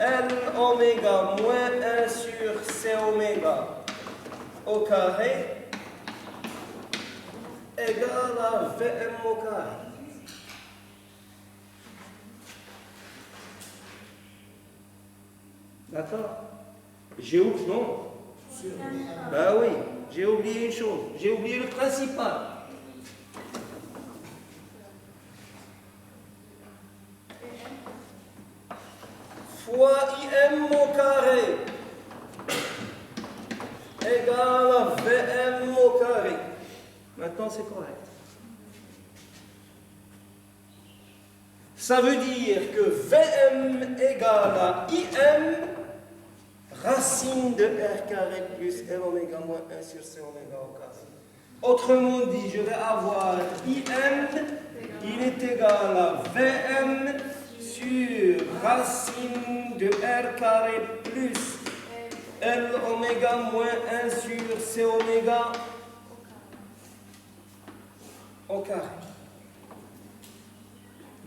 L oméga moins 1 sur C oméga au carré égale à VM au carré. D'accord? J'ai oublié, non? Ben oui, j'ai oublié une chose. J'ai oublié le principal. Fois IM au carré égale à VM au carré. Maintenant, c'est correct. Ça veut dire que VM égale à IM racine de R carré plus M oméga moins 1 sur C oméga au carré. Autrement dit, je vais avoir IM, il est égal à VM sur racine de R carré plus L oméga moins 1 sur C oméga au carré.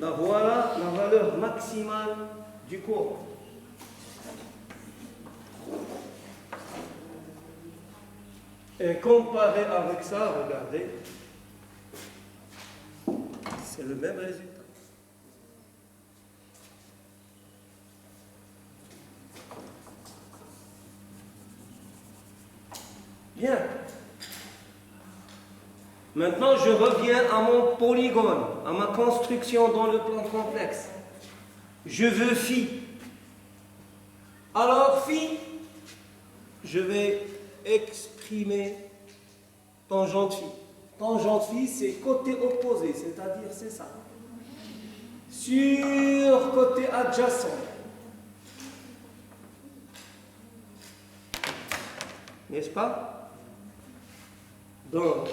Là, voilà la valeur maximale du courant. Et comparé avec ça, regardez, c'est le même résultat. Bien. Maintenant, je reviens à mon polygone, à ma construction dans le plan complexe. Je veux phi. Alors, phi, je vais exprimer tangente phi. Tangente phi, c'est côté opposé, c'est-à-dire c'est ça. Sur côté adjacent. N'est-ce pas? Donc,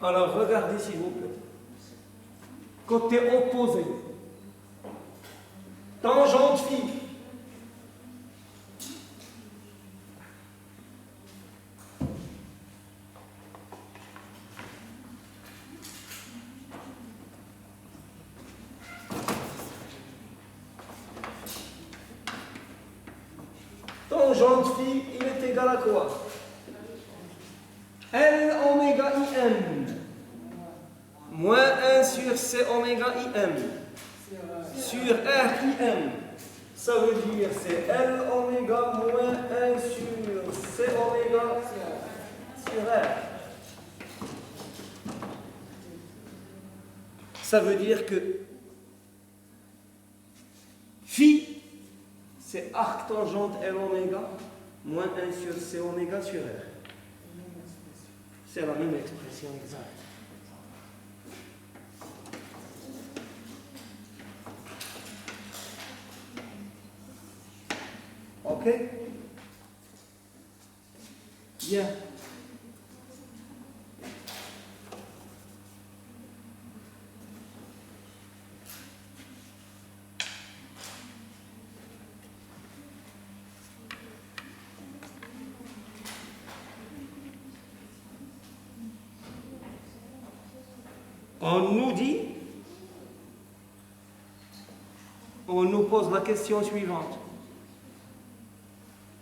alors regardez s'il vous plaît. Côté opposé. Tangente phi. Tangente phi, il est égal à quoi? L oméga IM moins 1 sur C oméga IM sur R IM. Ça veut dire c'est L oméga moins 1 sur C oméga sur R. Ça veut dire que phi, c'est arc tangente L oméga moins 1 sur C oméga sur R. C'est la même expression exacte. Ok? Bien. On nous dit, on nous pose la question suivante.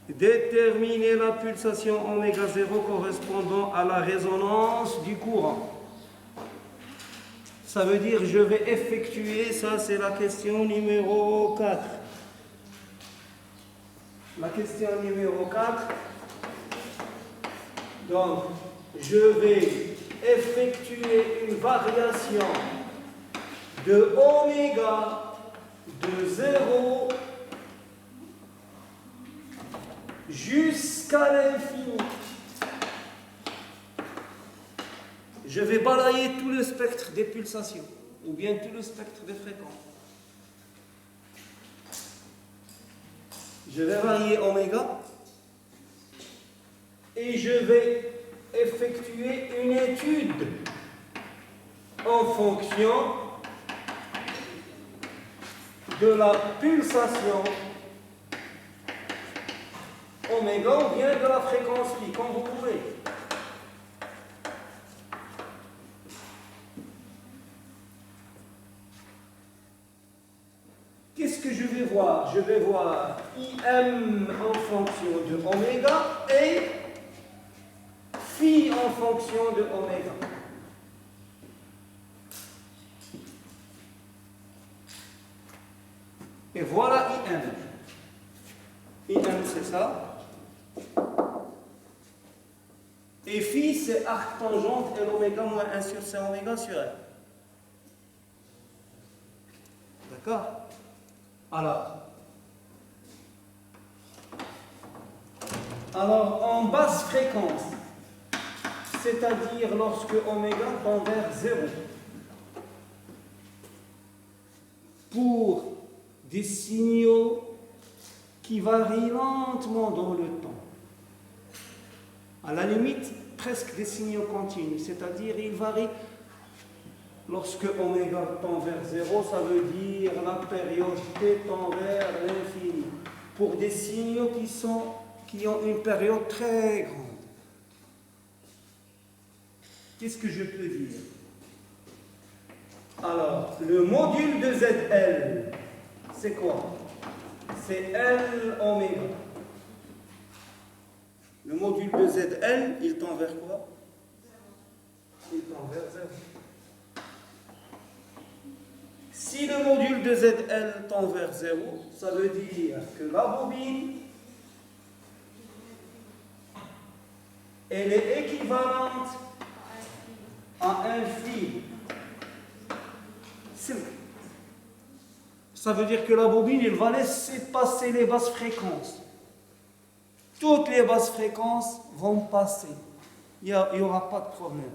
Déterminer la pulsation oméga 0 correspondant à la résonance du courant. Ça veut dire je vais effectuer, ça c'est la question numéro 4. La question numéro 4. Donc, je vais effectuer une variation de oméga de 0 jusqu'à l'infini. Je vais balayer tout le spectre des pulsations, ou bien tout le spectre des fréquences. Je vais varier oméga et je vais effectuer une étude en fonction de la pulsation oméga ou bien de la fréquence phi, comme vous pouvez. Qu'est-ce que je vais voir? Je vais voir IM en fonction de oméga et phi en fonction de oméga. Et voilà IM. IM, c'est ça. Et phi, c'est arc tangente L oméga moins 1 sur C oméga sur R. D'accord? Alors, en basse fréquence, c'est-à-dire lorsque oméga tend vers 0, pour des signaux qui varient lentement dans le temps, à la limite, presque des signaux continus, c'est-à-dire ils varient. Lorsque oméga tend vers 0, ça veut dire la période t tend vers l'infini. Pour des signaux qui ont une période très grande. Qu'est-ce que je peux dire? Alors, le module de ZL, c'est quoi? C'est L oméga. Le module de ZL, il tend vers quoi? Il tend vers 0. Si le module de ZL tend vers 0, ça veut dire que la bobine, elle est équivalente à un fil. Ça veut dire que la bobine, elle va laisser passer les basses fréquences. Toutes les basses fréquences vont passer. Il n'y aura pas de problème.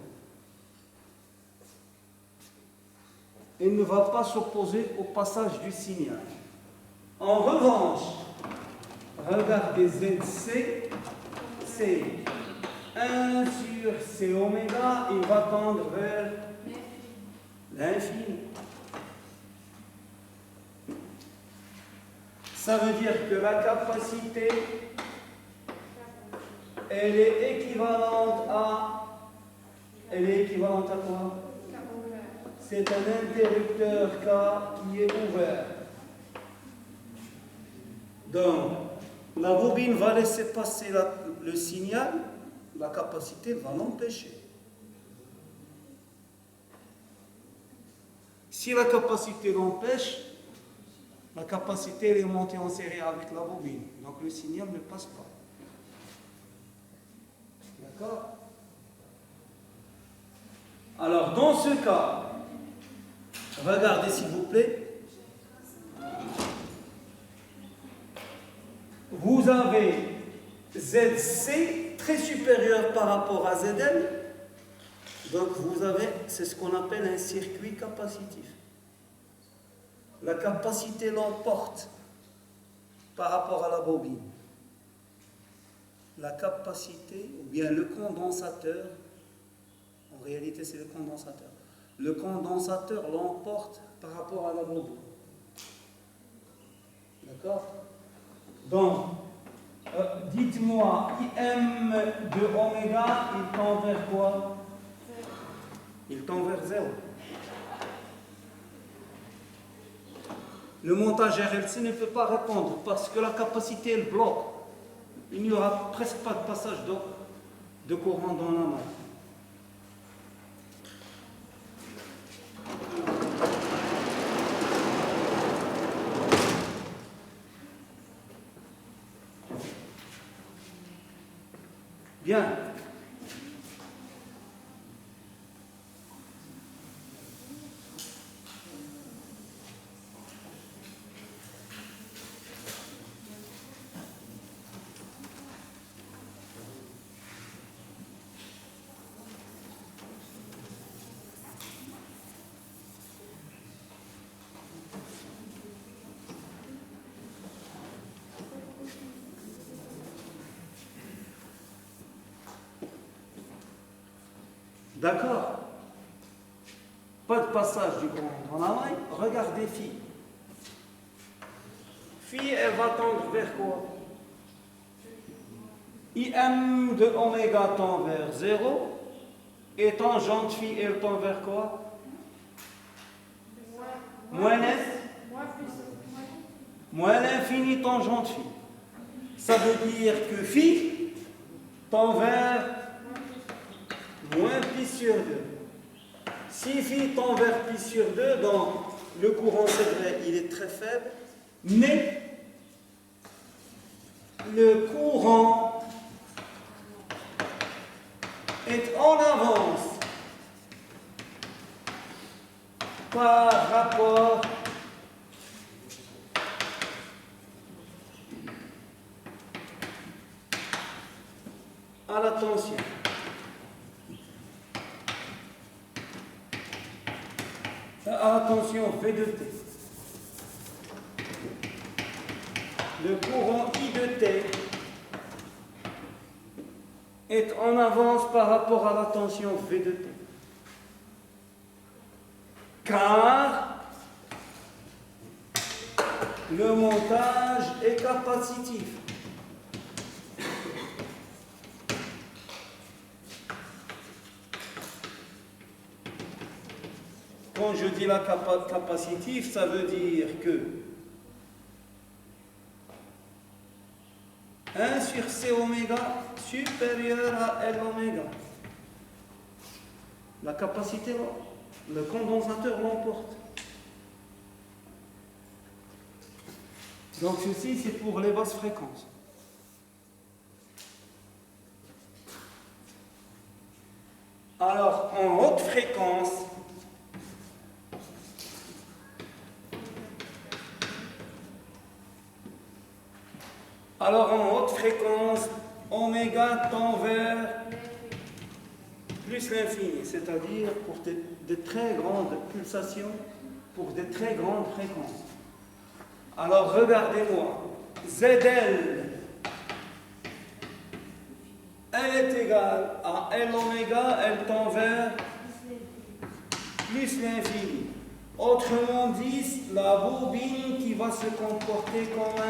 Elle ne va pas s'opposer au passage du signal. En revanche, regardez ZC, c'est 1 sur C oméga, il va tendre vers l'infini. Ça veut dire que la capacité, elle est équivalente à quoi? C'est un interrupteur K qui est ouvert. Donc, la bobine va laisser passer le signal, la capacité va l'empêcher. Si la capacité l'empêche, la capacité elle est montée en série avec la bobine. Donc le signal ne passe pas. D'accord? Alors, dans ce cas, regardez s'il vous plaît. Vous avez ZC très supérieur par rapport à ZL. Donc vous avez, c'est ce qu'on appelle un circuit capacitif. La capacité l'emporte par rapport à la bobine. La capacité, ou bien le condensateur, en réalité c'est le condensateur. Le condensateur l'emporte par rapport à la bobine. D'accord? Donc, dites-moi, IM de oméga, il tend vers quoi? Il tend vers 0. Le montage RLC ne peut pas répondre parce que la capacité, elle bloque. Il n'y aura presque pas de passage de courant dans la main. Bien. D'accord? Pas de passage du grand travail. Regardez phi. Phi, elle va tendre vers quoi? IM de oméga tend vers 0. Et tangente phi, elle tend vers quoi? Moins l'infini tangente phi. Ça veut dire que phi tend vers moins pi sur 2. Si phi tend vers pi sur 2, donc le courant, c'est vrai, il est très faible, mais le courant est en avance par rapport à la tension. À la tension V de T. Le courant I de T est en avance par rapport à la tension V de T. Car le montage est capacitif. Quand je dis la capacitif, ça veut dire que 1 sur C oméga supérieur à L oméga. La capacité, le condensateur l'emporte. Donc ceci, c'est pour les basses fréquences. Alors, en haute fréquence, oméga tend vers plus l'infini, c'est-à-dire pour de très grandes pulsations, pour de très grandes fréquences. Alors regardez-moi, ZL, elle est égale à L oméga, elle tend vers plus l'infini. Autrement dit, la bobine qui va se comporter comme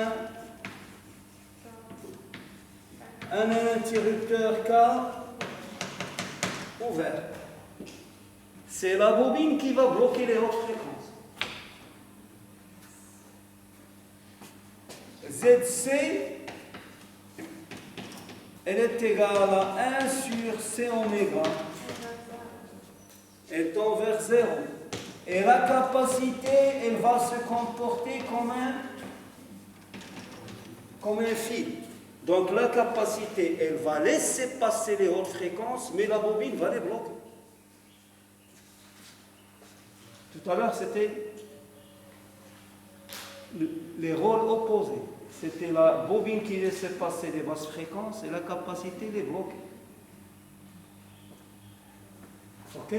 un interrupteur K ouvert. C'est la bobine qui va bloquer les hautes fréquences. ZC, elle est égale à 1 sur C oméga. Elle tend vers 0. Et la capacité, elle va se comporter comme un fil. Donc la capacité, elle va laisser passer les hautes fréquences, mais la bobine va les bloquer. Tout à l'heure, c'était les rôles opposés. C'était la bobine qui laissait passer les basses fréquences et la capacité les bloquer. Ok?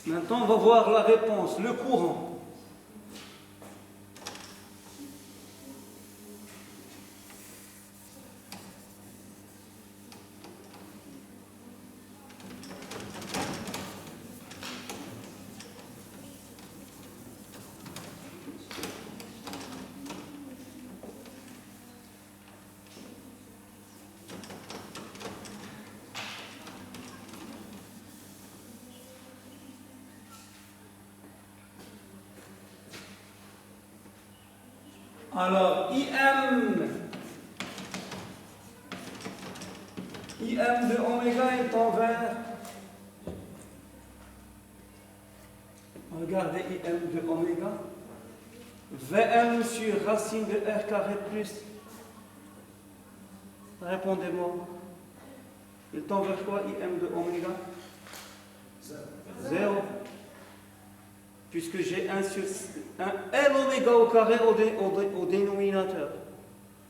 Maintenant, on va voir la réponse, le courant. Alors, IM de oméga est envers. Regardez IM de oméga. VM sur racine de R carré plus. Répondez-moi. Il tend vers quoi IM de oméga? 0. Puisque j'ai un L oméga au carré au dénominateur.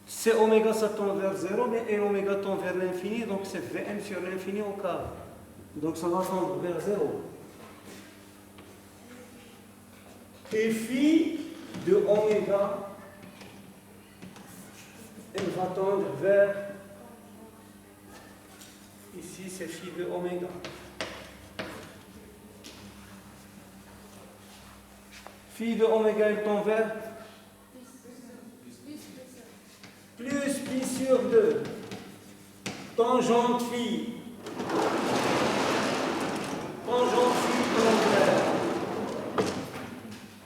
C oméga ça tend vers 0, mais L oméga tend vers l'infini, donc c'est Vm sur l'infini au carré. Donc ça va tendre vers 0. Et phi de oméga, elle va tendre vers Ici, c'est phi de oméga. Phi de oméga est en vert. Plus pi sur 2. Tangente phi. Tangente phi en vert.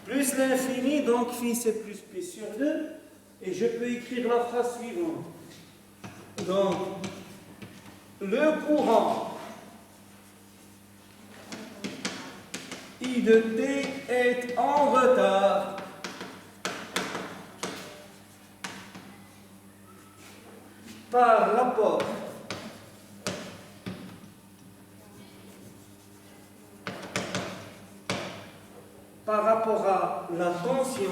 Plus l'infini, donc phi c'est plus pi sur 2. Et je peux écrire la phrase suivante. Donc, le courant I de t est en retard par rapport à la tension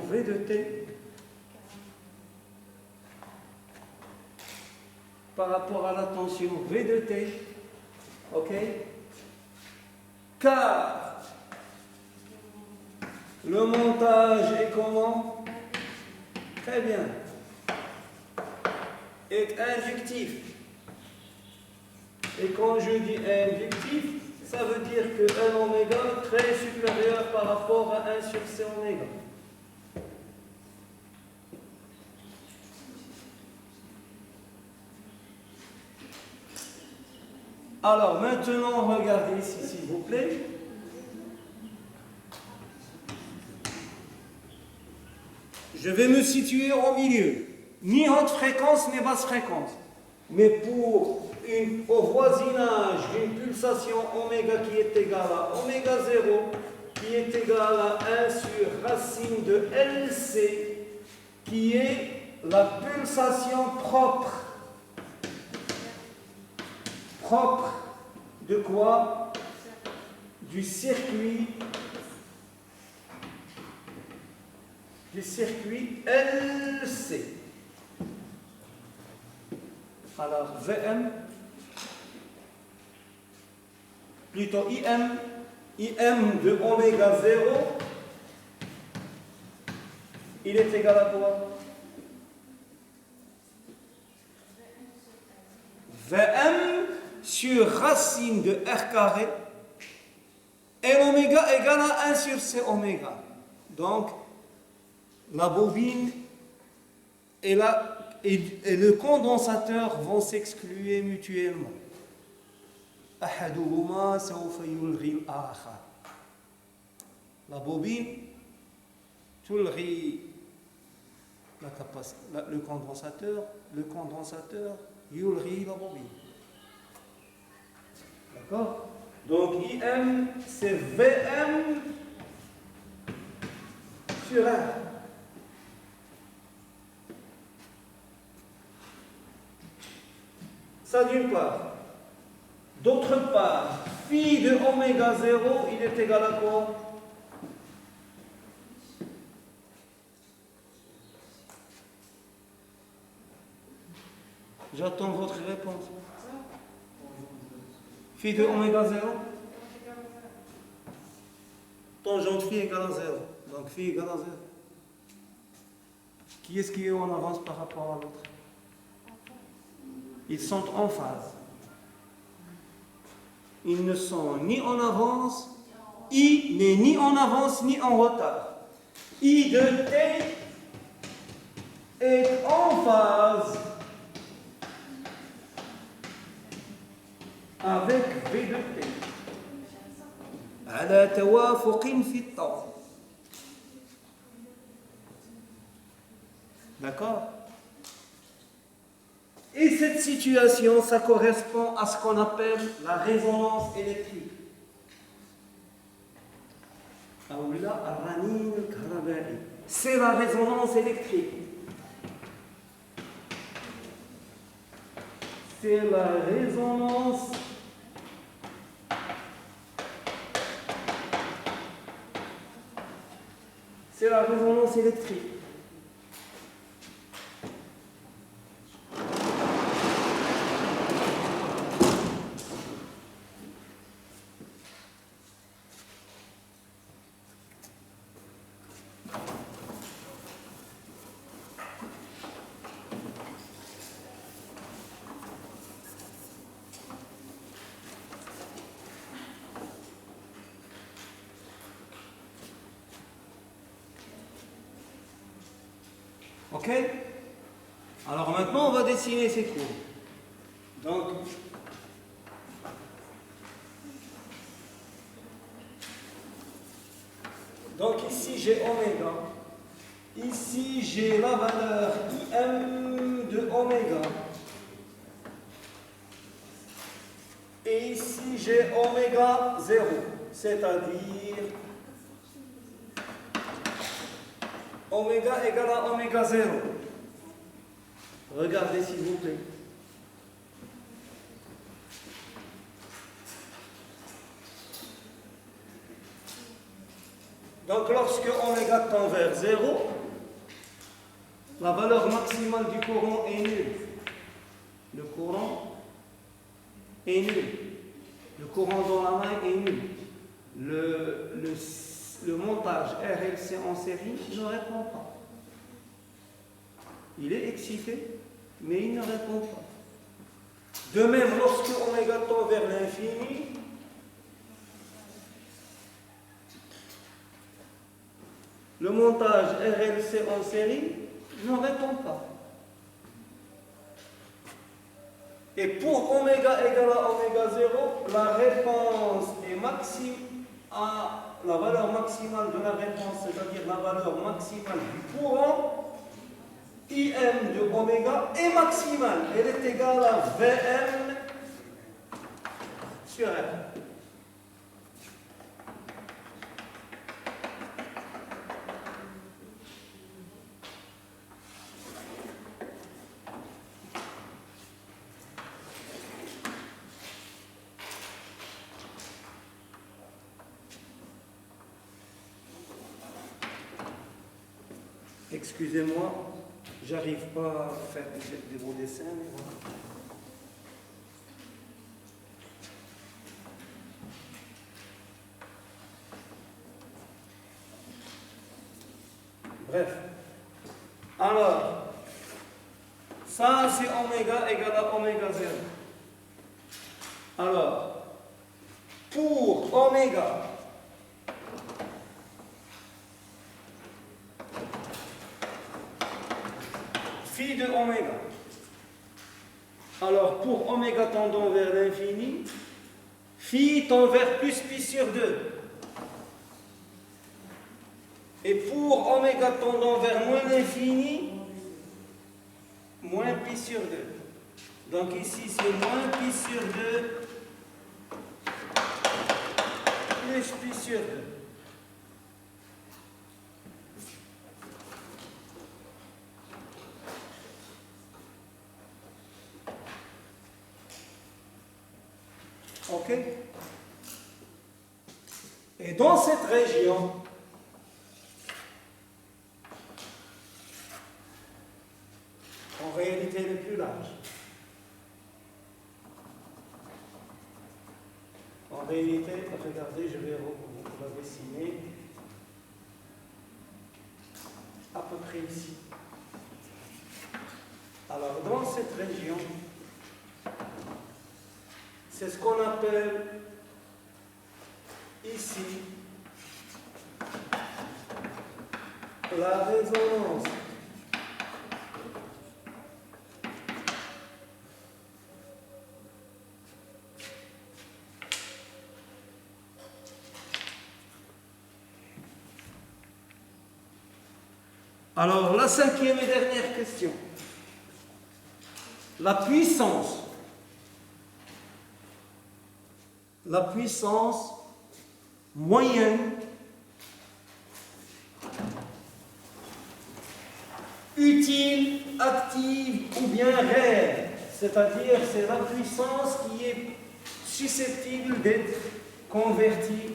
V de t par rapport à la tension V de t, ok, car le montage est comment? Très bien, est inductif. Et quand je dis inductif, ça veut dire que 1 oméga très supérieur par rapport à 1 sur C oméga. Alors maintenant, regardez ici, s'il vous plaît. Je vais me situer au milieu. Ni haute fréquence, ni basse fréquence. Mais au voisinage d'une pulsation oméga qui est égale à oméga 0, qui est égale à 1 sur racine de LC, qui est la pulsation propre. Propre de quoi? Du circuit LC. Alors VM, plutôt IM de oméga 0, il est égal à quoi? VM sur racine de R carré et l'oméga égale à 1 sur C oméga. Donc, la bobine et le condensateur vont s'exclure mutuellement. أحدهما سوف يلغي الآخر. La bobine تلغي le condensateur يلغي la bobine. D'accord? Donc IM c'est VM sur R. Ça d'une part. D'autre part, phi de oméga 0, il est égal à quoi? J'attends votre réponse. Phi de oméga 0? Tangente phi égale à 0. Donc phi égale à 0. Qui est-ce qui est en avance par rapport à l'autre? Ils sont en phase. Ils ne sont ni en avance, I n'est ni en avance ni en retard. I de T est en phase avec V de T. على توافق في الطاقة. D'accord? Et cette situation, ça correspond à ce qu'on appelle la résonance électrique. C'est la résonance électrique. C'est la résonance électrique. Ok? Alors maintenant, on va dessiner ces courbes. Donc ici, j'ai oméga. Ici, j'ai la valeur Im de oméga. Et ici, j'ai oméga 0, c'est-à-dire oméga égale à oméga 0. Regardez s'il vous plaît. Donc lorsque oméga tend vers 0, la valeur maximale du courant est nulle. Le courant est nul. Le courant dans la main est nul. Le montage RLC en série ne répond pas. Il est excité, mais il ne répond pas. De même, lorsque oméga tend vers l'infini, le montage RLC en série ne répond pas. Et pour oméga égale à oméga 0, la réponse est la valeur maximale de la réponse, c'est-à-dire la valeur maximale du courant, Im de oméga, est maximale. Elle est égale à Vm sur R. Excusez-moi, j'arrive pas à faire des beaux dessins, mais voilà. Bref. Alors, ça c'est oméga égale à oméga 0. Alors, pour oméga, phi de oméga. Alors, pour oméga tendant vers l'infini, phi tend vers plus pi sur 2. Et pour oméga tendant vers moins l'infini, moins pi sur 2. Donc ici, c'est moins pi sur 2 plus pi sur 2. Ok? Et dans cette région, en réalité, elle est plus large. En réalité, regardez, je vais vous la dessiner à peu près ici. Alors, dans cette région, c'est ce qu'on appelle ici la résonance. Alors, la cinquième et dernière question. La puissance moyenne utile, active ou bien réelle, c'est-à-dire c'est la puissance qui est susceptible d'être convertie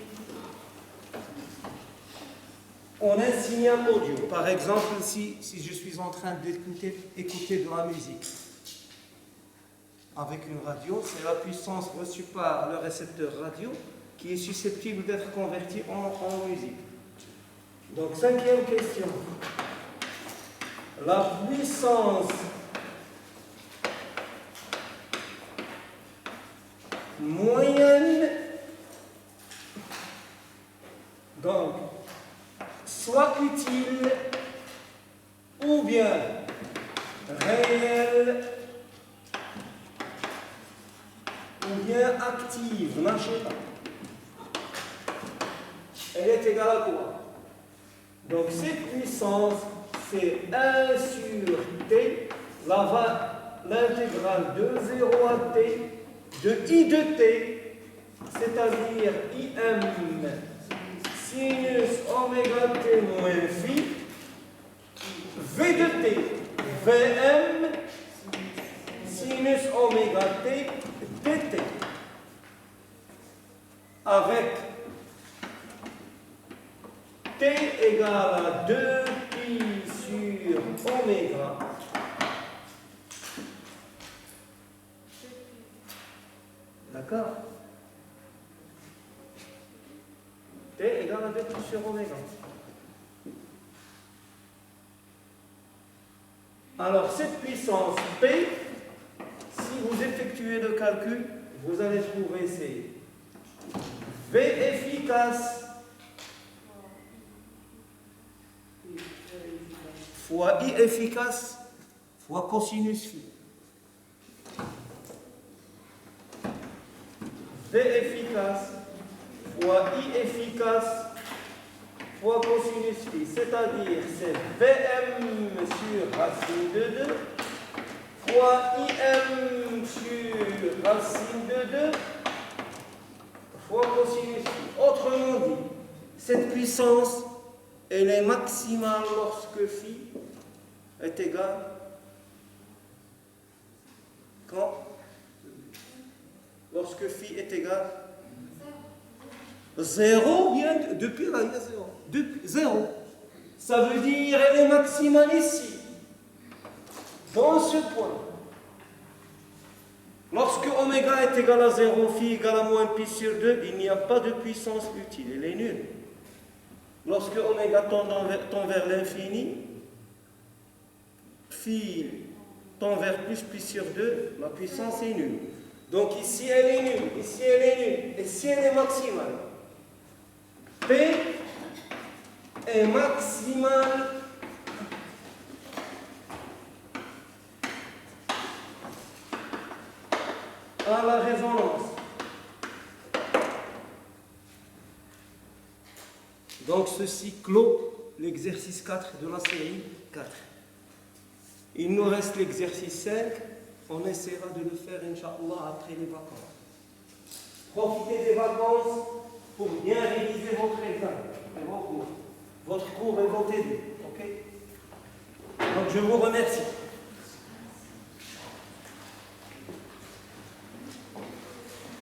en un signal audio. Par exemple, si je suis en train d'écouter de la musique avec une radio, c'est la puissance reçue par le récepteur radio qui est susceptible d'être convertie en musique. Donc, cinquième question. La puissance moyenne, donc, soit utile ou bien réelle ou bien active, lâchez pas. Elle est égale à quoi? Donc cette puissance, c'est 1 sur t, l'intégrale de 0 à t, de i de t, c'est-à-dire im sinus oméga t moins phi, v de t, vm sinus oméga t dt, avec t égale à 2pi sur oméga d'accord, t égale à 2pi sur oméga. Alors cette puissance P, si vous effectuez le calcul, vous allez trouver c'est V efficace fois I efficace fois cosinus phi. V efficace fois I efficace fois cosinus phi, c'est-à-dire c'est Vm sur racine de 2 fois Im sur racine de 2 fois cosinus phi. Autrement dit, cette puissance, elle est maximale lorsque phi est égal quand? Lorsque phi est égal 0, bien, depuis là, il y a 0. Depuis 0. Ça veut dire elle est maximale ici, dans ce point. Lorsque oméga est égal à 0, phi égale à moins pi sur 2, il n'y a pas de puissance utile, elle est nulle. Lorsque oméga tend vers l'infini, phi tend vers plus pi sur 2, la puissance est nulle. Donc ici elle est nulle, ici elle est nulle, et ici elle est maximale. P est maximale à la résonance. Donc ceci clôt l'exercice 4 de la série 4. Il nous reste l'exercice 5. On essaiera de le faire, Inch'Allah, après les vacances. Profitez des vacances pour bien réviser votre examen et vos cours. Votre cours et vos TD. Ok? Donc je vous remercie.